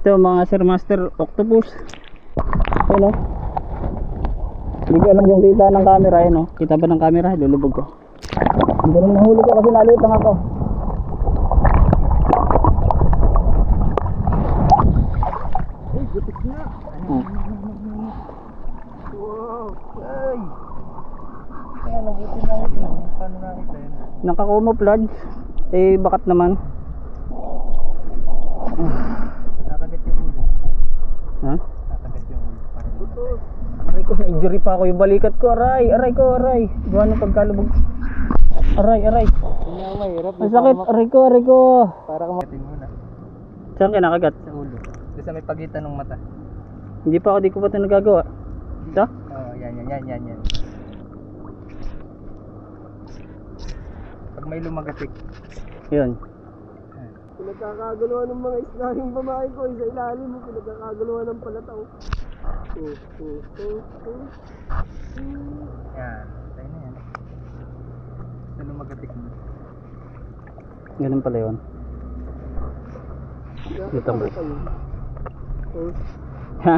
Ito mga Sir Master Octopus. Ayan o. Hindi ko alam kung kita ng camera. Ayan o. Kita ba ng camera? Lulubog ko. Hindi na nahuli ko kasi naliit lang ako. Ay, gutik na. Wow. Ay. Kaya nabuti na ito. Paano nakita yun? Nakacamouflage. Eh bakat naman. Nakagat yung ulo. Ha? Nakagat yung ulo. Parang Aray ko, na-injury pa ako yung balikat ko. Aray, aray ko, aray. Gawa ng pagkalubog. Aray, aray. hindi ako mahirap. Ang sakit, aray ko, aray ko. Para kumakatin muna. Saan ka nakagat? Sa ulo. Doon sa may pagitan ng mata. Hindi pa ako, di ko pa ito nagagawa. Ito? Oo, yan. Pag may lumagatik. Yun. Pinagkakaguluhan ng mga isla yung babae ko. Sa ilalim mo, pinagkakaguluhan ng palataw. Yan, tayo na yan. Sa lumagatik mo. Ganun pala yun. Ito mo. Ha?